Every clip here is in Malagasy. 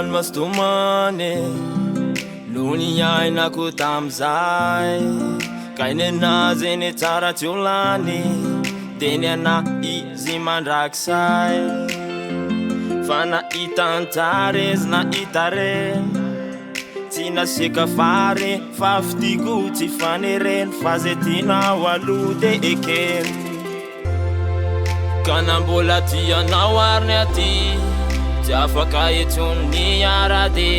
volany mastomany nony ainako tamizay kainy anazy eny tsara tsy olany deny ana izy mandrakisay fa nahita antsara izy nahita reny tsy nasika fary fa fitiko tsy fanereny fa zay tianao aloha de ekeny ka nambola tianao ariny aty tsy afaka etsony arady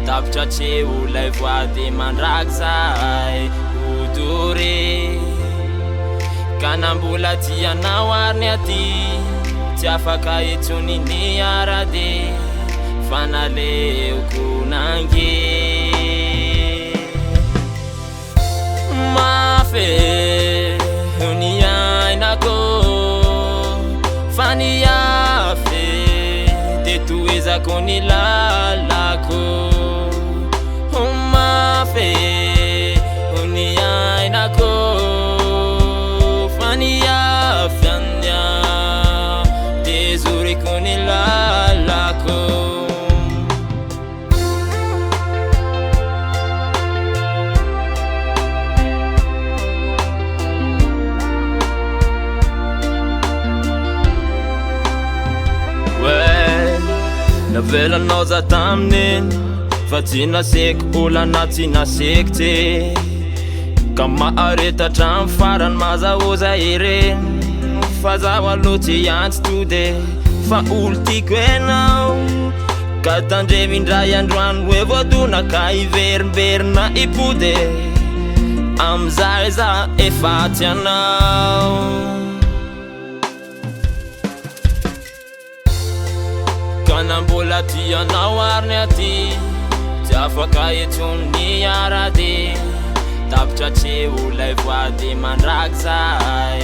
tapitra tseo lay voady mandraky zay odory ka nambola tianao ariny aty tsy afaka etsony ny arady fa naleoko nange mafy ny ainako fa niafy de toezako ny lalako mafy ny ainako fa niafy anya de zoriko ny lalako navelanao za tamineny fa tsy naseko olana tsy naseko ty ka maharetatra amin'ny farany mazahoza ireny fa zaho aloha tsy antsy tode fa olo tiako enao ka tandremindray androany hoe voadona ka iverimberina ipode amizay za efatsy anao nambola tianao ariny aty tsy afaka etsony arady tapitra tseo lay voady mandraky zay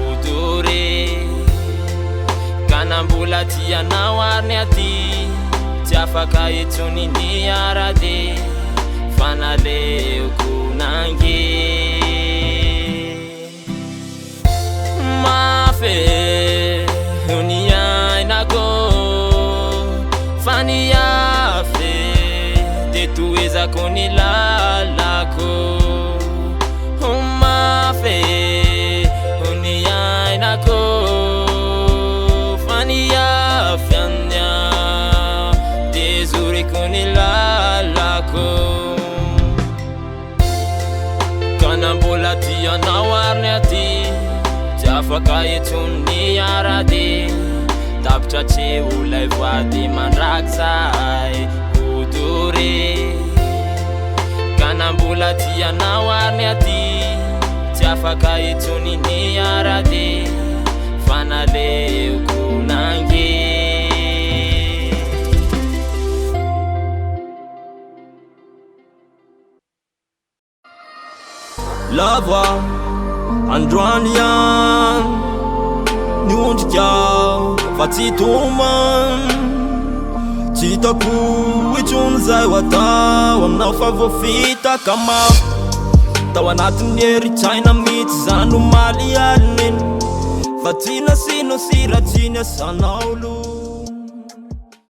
odory ka nambola tianao ariny aty tsy afaka etsony ny arady fa naleoko nange mafy ny ainako fa niafy de toezako ny lalako mafy ny ainako fa niafy anya de zoriko ny lalako ka nambola tianao ariny aty tsy afaka etsony arady tapitra tseo lay voady mandraky zay odory ka nambola tianao ariny aty tsy afaka etsony ny arady fa naleoko nange lava androany iany niondrikao fa tsy toman tsy hitako itsony zay ho atao aminao fa voafitaka mafy tao anatin'ny eritsaina mihitsy zany omaly alineny fa tsy nasino sy ratsiny asanao lo